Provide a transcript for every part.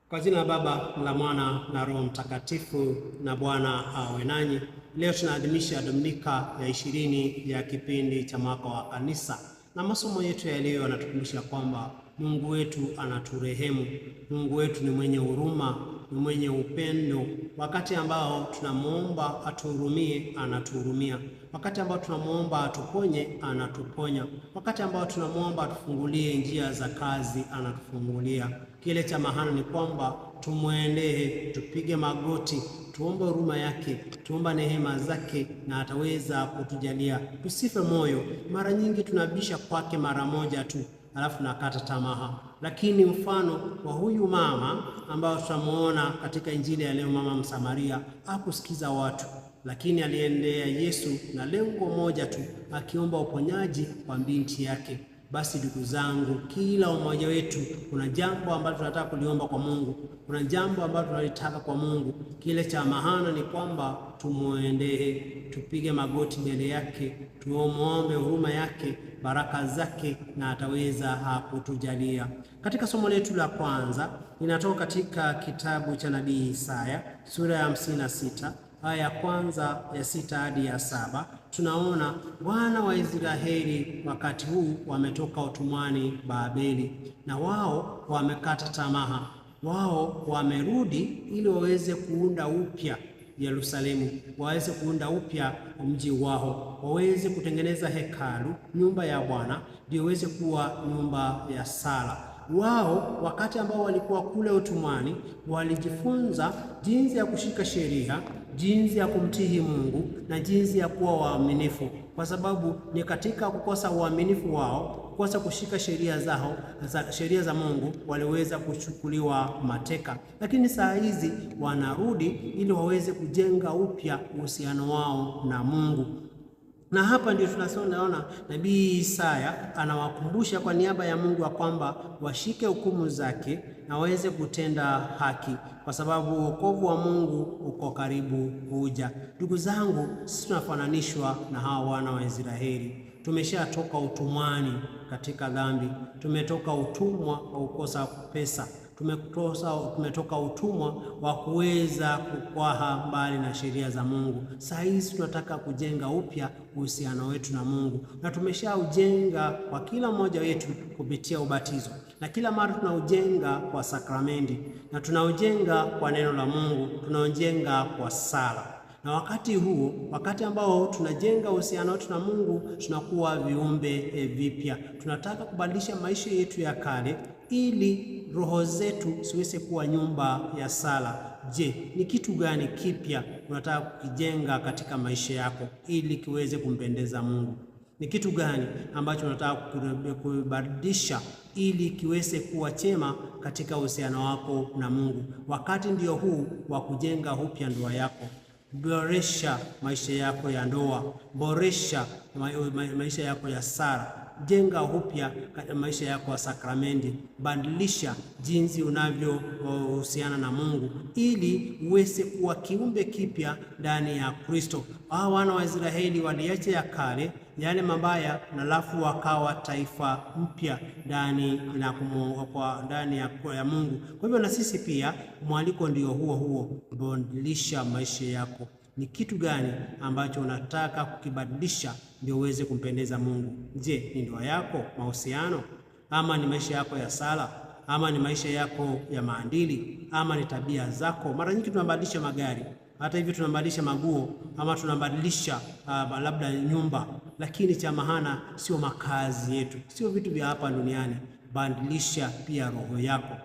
Kwa jina la Baba la Mwana na Roho Mtakatifu, na Bwana awe nanyi. Leo tunaadhimisha Dominika ya 20 ya kipindi cha mwaka wa Kanisa, na masomo yetu ya leo yanatukumbusha kwamba Mungu wetu anaturehemu. Mungu wetu ni mwenye huruma, ni mwenye upendo. Wakati ambao tunamuomba atuhurumie, anatuhurumia. Wakati ambao tunamuomba atuponye, anatuponya. Wakati ambao tunamuomba atufungulie njia za kazi, anatufungulia. Kile cha maana ni kwamba tumwendee, tupige magoti, tuombe huruma yake, tuomba neema zake, na ataweza kutujalia. Tusife moyo. Mara nyingi tunabisha kwake mara moja tu, alafu nakata tamaa. Lakini mfano wa huyu mama ambao tutamuona katika Injili ya leo, mama Msamaria, hakusikiza watu, lakini aliendea Yesu na lengo moja tu, akiomba uponyaji kwa binti yake. Basi ndugu zangu, kila mmoja wetu kuna jambo ambalo tunataka kuliomba kwa Mungu, kuna jambo ambalo tunalitaka kwa Mungu. Kile cha maana ni kwamba tumuendee, tupige magoti mbele yake, tumuombe huruma yake, baraka zake, na ataweza kutujalia. Katika somo letu la kwanza linatoka katika kitabu cha nabii Isaya sura ya 56 aya ya kwanza ya 6 hadi ya 7. Tunaona wana wa Israeli wakati huu wametoka utumwani Babeli, na wao wamekata tamaa. Wao wamerudi ili waweze kuunda upya Yerusalemu, waweze kuunda upya mji wao, waweze kutengeneza hekalu, nyumba ya Bwana, ndio waweze kuwa nyumba ya sala. Wao wakati ambao walikuwa kule utumwani walijifunza jinsi ya kushika sheria, jinsi ya kumtii Mungu na jinsi ya kuwa waaminifu, kwa sababu ni katika kukosa uaminifu wao, kukosa kushika sheria za Mungu, waliweza kuchukuliwa mateka. Lakini saa hizi wanarudi ili waweze kujenga upya uhusiano wao na Mungu. Na hapa ndio tunaona nabii Isaya anawakumbusha kwa niaba ya Mungu ya kwamba washike hukumu zake na waweze kutenda haki, kwa sababu wokovu wa Mungu uko karibu kuja. Ndugu zangu, sisi tunafananishwa na hawa wana wa Israeli. Tumeshatoka utumwani katika dhambi, tumetoka utumwa wa kukosa pesa, tumetoka utumwa wa kuweza kukwaha mbali na sheria za Mungu. Saa hizi tunataka kujenga upya uhusiano wetu na Mungu, na tumeshaujenga kwa kila mmoja wetu kupitia ubatizo, na kila mara tunaujenga kwa sakramenti, na tunaujenga kwa neno la Mungu, tunaujenga kwa sala. Na wakati huo, wakati ambao tunajenga uhusiano wetu na Mungu, tunakuwa viumbe vipya. Tunataka kubadilisha maisha yetu ya kale ili roho zetu siweze kuwa nyumba ya sala. Je, ni kitu gani kipya unataka kukijenga katika maisha yako ili kiweze kumpendeza Mungu? Ni kitu gani ambacho unataka kubadilisha ili kiweze kuwa chema katika uhusiano wako na Mungu? Wakati ndio huu wa kujenga upya ndoa yako. Boresha maisha yako ya ndoa, boresha maisha yako ya sala, jenga upya maisha yako ya sakramenti, badilisha jinsi unavyohusiana na Mungu ili uweze kuwa kiumbe kipya ndani ya Kristo. Hao wana wa Israeli waliacha ya kale, yale mabaya, na alafu wakawa taifa mpya ndani ya Mungu. Kwa hivyo na sisi pia mwaliko ndio huo, badilisha maisha yako. Ni kitu gani ambacho unataka kukibadilisha ndio uweze kumpendeza Mungu? Je, ni ndoa yako, mahusiano, ama ni maisha yako ya sala, ama ni maisha yako ya maadili, ama ni tabia zako? Mara nyingi tunabadilisha magari, hata hivyo tunabadilisha maguo, ama tunabadilisha labda nyumba, lakini cha maana sio makazi yetu, sio vitu vya hapa duniani. Badilisha pia roho yako,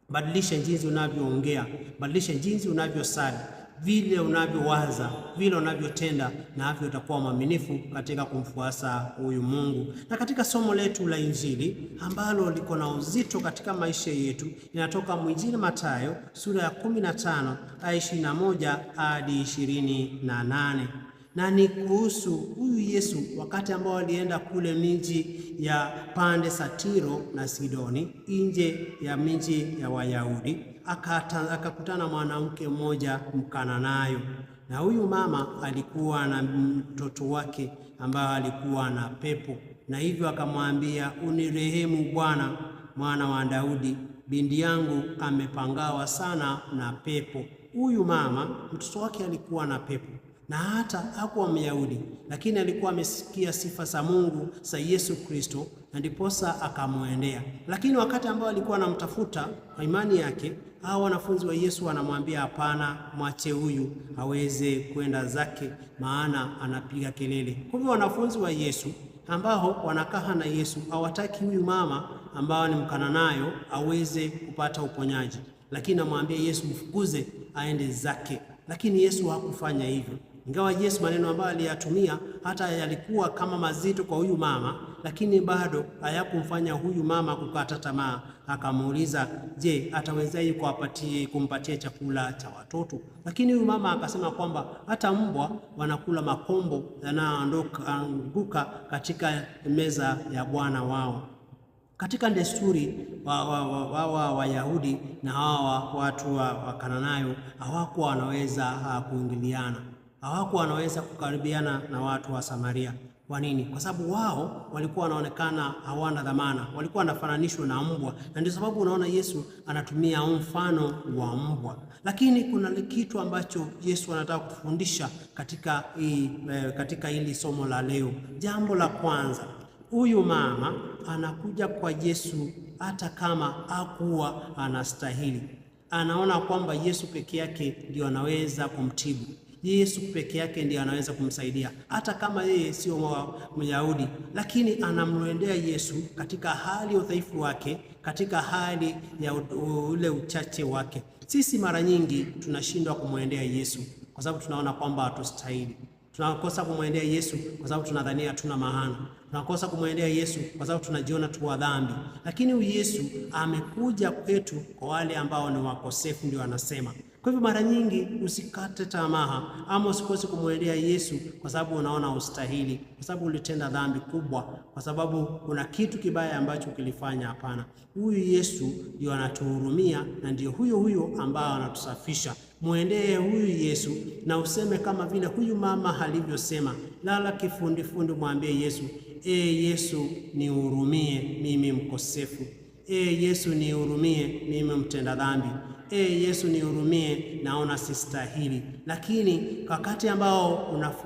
badilisha jinsi unavyoongea, badilisha jinsi unavyosali, vile unavyowaza, vile unavyotenda, na hivyo utakuwa mwaminifu katika kumfuasa huyu Mungu. Na katika somo letu la Injili ambalo liko na uzito katika maisha yetu, linatoka Injili Mathayo sura ya 15 aya 21 hadi 28. Na ni kuhusu huyu Yesu wakati ambao alienda kule miji ya pande za Tiro na Sidoni, nje ya miji ya Wayahudi, akakutana mwanamke mmoja Mkananayo. Na huyu mama alikuwa na mtoto wake ambaye alikuwa na pepo, na hivyo akamwambia, unirehemu Bwana, mwana wa Daudi, binti yangu amepangawa sana na pepo. Huyu mama mtoto wake alikuwa na pepo, na hata hakuwa Myahudi, lakini alikuwa amesikia sifa za Mungu za Yesu Kristo, na ndiposa akamwendea. Lakini wakati ambao alikuwa anamtafuta kwa imani yake, hao wanafunzi wa Yesu wanamwambia, hapana, mwache huyu aweze kwenda zake, maana anapiga kelele. Kwa hivyo wanafunzi wa Yesu ambao wanakaa na Yesu hawataki huyu mama ambao ni Mkananayo aweze kupata uponyaji, lakini amwambia Yesu mfukuze aende zake. Lakini Yesu hakufanya hivyo. Ingawa Yesu maneno ambayo aliyatumia hata yalikuwa kama mazito kwa huyu mama, lakini bado hayakumfanya huyu mama kukata tamaa. Akamuuliza, je, atawezaje kumpatia chakula cha watoto? Lakini huyu mama akasema kwamba hata mbwa wanakula makombo yanayoanguka katika meza ya bwana wao. Katika desturi wa Wayahudi na hawa watu wa Kananayo hawakuwa wanaweza kuingiliana, hawakuwa wanaweza kukaribiana na watu wa Samaria. Kwa nini? Kwa sababu wao walikuwa wanaonekana hawana dhamana, walikuwa wanafananishwa na mbwa, na ndio sababu unaona Yesu anatumia mfano wa mbwa. Lakini kuna kitu ambacho Yesu anataka kufundisha katika hili somo la leo. Jambo la kwanza, huyu mama anakuja kwa Yesu hata kama hakuwa anastahili. Anaona kwamba Yesu peke yake ndio anaweza kumtibu. Yesu peke yake ndiye anaweza kumsaidia, hata kama yeye sio Myahudi, lakini anamwendea Yesu katika hali ya udhaifu wake, katika hali ya ule uchache wake. Sisi mara nyingi tunashindwa kumwendea Yesu kwa sababu tunaona kwamba hatustahili. Tunakosa kumwendea Yesu kwa sababu tunadhania hatuna maana. Tunakosa kumwendea Yesu kwa sababu tunajiona tu wa dhambi. Lakini huyu Yesu amekuja kwetu kwa wale ambao ni wakosefu, ndio anasema. Kwa hivyo mara nyingi usikate tamaa ama usikose kumwendea Yesu kwa sababu unaona ustahili, kwa sababu ulitenda dhambi kubwa, kwa sababu kuna kitu kibaya ambacho kilifanya. Hapana, huyu Yesu ndio anatuhurumia na ndio huyo ambao anatusafisha. Mwendee huyu Yesu na useme kama vile huyu mama alivyosema, lala kifundifundi, mwambie Yesu, Yesu nihurumie mimi mkosefu. Yesu nihurumie mimi mtenda dhambi. Yesu nihurumie, naona sistahili. Lakini wakati ambao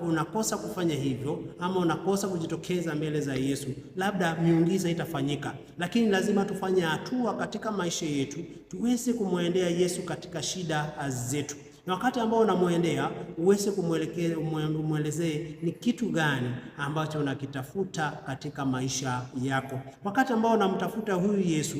unakosa kufanya hivyo ama unakosa kujitokeza mbele za Yesu, labda miujiza itafanyika, lakini lazima tufanye hatua katika maisha yetu tuweze kumwendea Yesu katika shida zetu. Na wakati ambao unamwendea uweze kumwelezea ni kitu gani ambacho unakitafuta katika maisha yako. Wakati ambao unamtafuta huyu Yesu,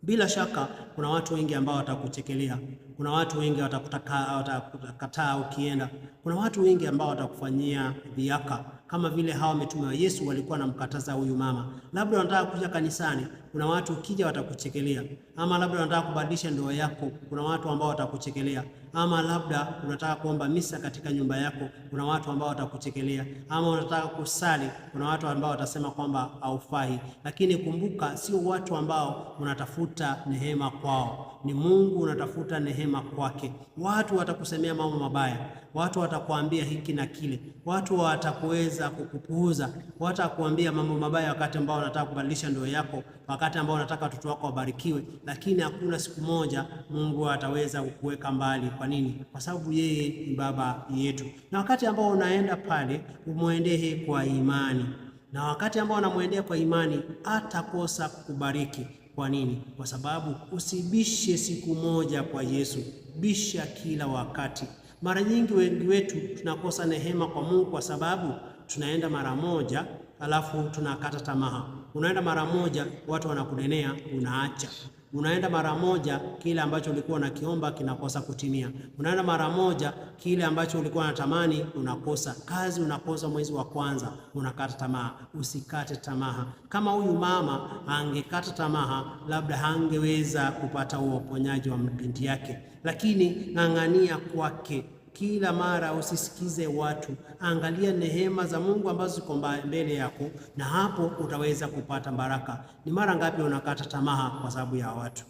bila shaka kuna watu wengi ambao watakuchekelea, kuna watu wengi watakataa ukienda, kuna watu wengi ambao watakufanyia dhihaka, kama vile hawa mitume wa Yesu walikuwa wanamkataza huyu mama. Labda unataka kuja kanisani, kuna watu ukija watakuchekelea. Ama labda unataka kubadilisha ndoa yako, kuna watu ambao watakuchekelea. Ama labda unataka kuomba misa katika nyumba yako, kuna watu ambao watakuchekelea. Ama unataka kusali, kuna watu ambao watasema kwamba haufai. Lakini kumbuka, sio watu ambao unatafuta neema kwao, ni Mungu unatafuta neema kwake. Watu watakusemea mambo mabaya, watu watakuambia hiki na kile, watu watakuweza kukupuuza, watakuambia mambo mabaya wakati ambao unataka kubadilisha ndoa yako, wakati ambao unataka watoto wako wabarikiwe. Lakini hakuna siku moja Mungu ataweza kukuweka mbali. Kwa nini? Kwa sababu yeye ni baba yetu. Na wakati ambao unaenda pale, umwendee kwa imani, na wakati ambao unamwendea kwa imani atakosa kukubariki. Kwa nini? Kwa sababu usibishe siku moja kwa Yesu, bisha kila wakati. Mara nyingi wengi wetu tunakosa neema kwa Mungu kwa sababu tunaenda mara moja alafu tunakata tamaa. Unaenda mara moja, watu wanakunenea, unaacha. Unaenda mara moja, kile ambacho ulikuwa unakiomba kinakosa kutimia. Unaenda mara moja, kile ambacho ulikuwa unatamani unakosa. Kazi unakosa mwezi wa kwanza, unakata tamaa. Usikate tamaa. Kama huyu mama angekata tamaa, labda hangeweza kupata uponyaji wa binti yake. Lakini ng'ang'ania kwake. Kila mara usisikize watu, angalia neema za Mungu ambazo ziko mbele yako, na hapo utaweza kupata baraka. Ni mara ngapi unakata tamaa kwa sababu ya watu?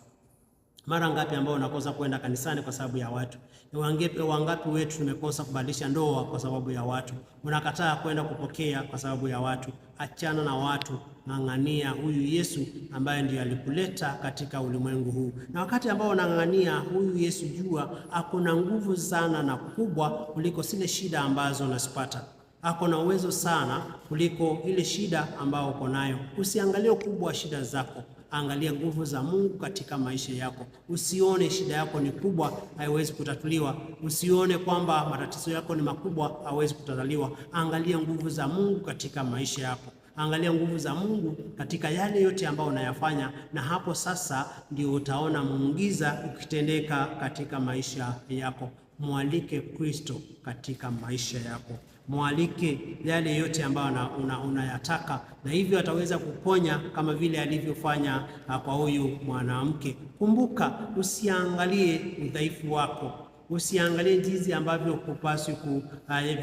Mara ngapi ambao unakosa kwenda kanisani kwa sababu ya watu? Wangapi wetu tumekosa kubadilisha ndoa kwa sababu ya watu? Unakataa kwenda kupokea kwa sababu ya watu. Achana na watu, ng'ang'ania huyu Yesu ambaye ndiye alikuleta katika ulimwengu huu. Na wakati ambao unang'ang'ania huyu Yesu, jua ako na nguvu sana na kubwa kuliko zile shida ambazo unazipata. Ako na uwezo sana kuliko ile shida ambayo uko nayo. Usiangalie ukubwa wa shida zako, angalia nguvu za Mungu katika maisha yako. Usione shida yako ni kubwa, haiwezi kutatuliwa. Usione kwamba matatizo yako ni makubwa, haiwezi kutatuliwa. Angalia nguvu za Mungu katika maisha yako. Angalia nguvu za Mungu katika yale yote ambayo unayafanya, na hapo sasa ndio utaona muujiza ukitendeka katika maisha yako. Mwalike Kristo katika maisha yako. Mwalike yale yote ambayo unayataka, na hivyo ataweza kuponya kama vile alivyofanya kwa huyu mwanamke. Kumbuka, usiangalie udhaifu wako, usiangalie jinsi ambavyo kupaswi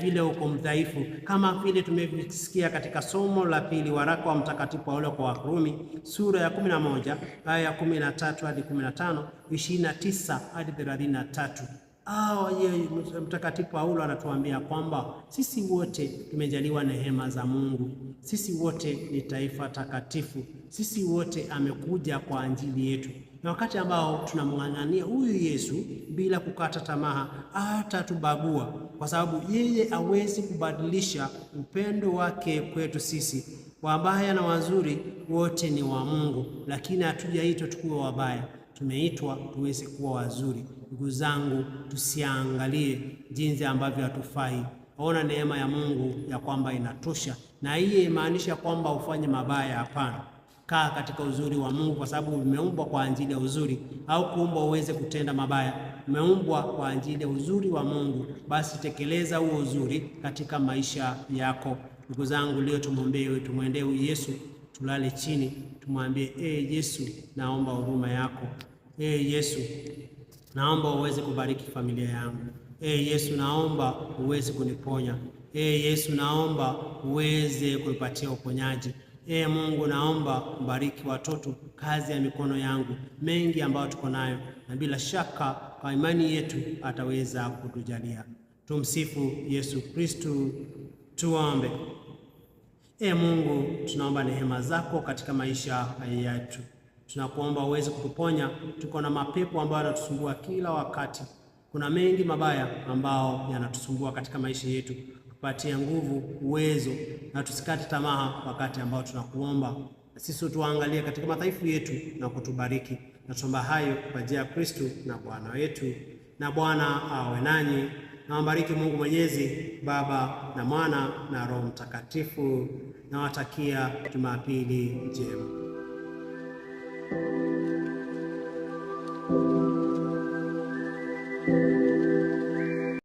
vile uko mdhaifu, kama vile tumesikia katika somo la pili, waraka wa Mtakatifu Paulo kwa Warumi sura ya 11 aya ya 13 hadi 15, 29 hadi 33. Mtakatifu Paulo anatuambia kwamba sisi wote tumejaliwa neema za Mungu. Sisi wote ni taifa takatifu. Sisi wote amekuja kwa ajili yetu. Na wakati ambao tunamng'ang'ania huyu Yesu bila kukata tamaa, hatatubagua, kwa sababu yeye hawezi kubadilisha upendo wake kwetu sisi. Wabaya na wazuri wote ni wa Mungu, lakini hatujaitwa tukuwe wabaya, tumeitwa tuweze kuwa wazuri. Ndugu zangu, tusiangalie jinsi ambavyo hatufai. Ona neema ya Mungu ya kwamba inatosha, na hii imaanisha kwamba ufanye mabaya. Hapana, kaa katika uzuri wa Mungu, kwa sababu umeumbwa kwa ajili ya uzuri. Au kuumbwa uweze kutenda mabaya, umeumbwa kwa ajili ya uzuri wa Mungu. Basi tekeleza huo uzuri katika maisha yako. Ndugu zangu, leo tumwendee huyu Yesu, tulale chini, tumwambie Yesu, naomba huruma yako. Yesu, naomba uweze kubariki familia yangu. Yesu, naomba uweze kuniponya. Yesu, naomba uweze kunipatia uponyaji. Mungu, naomba mbariki watoto, kazi ya mikono yangu, mengi ambayo tuko nayo, na bila shaka kwa imani yetu ataweza kutujalia. Tumsifu Yesu Kristo. Tuombe. Mungu, tunaomba neema zako katika maisha yetu. Tunakuomba uweze kutuponya. Tuko na mapepo ambayo yanatusumbua kila wakati. Kuna mengi mabaya ambao yanatusumbua katika maisha yetu. Tupatie nguvu, uwezo, na tusikate tamaa wakati ambao tunakuomba. Sisi tuangalie katika madhaifu yetu na kutubariki. Na tuomba hayo kwa njia ya Kristo na Bwana wetu. Na Bwana awe nanyi. Na wabariki Mungu Mwenyezi, Baba na Mwana na Roho Mtakatifu. Na watakia Jumapili njema.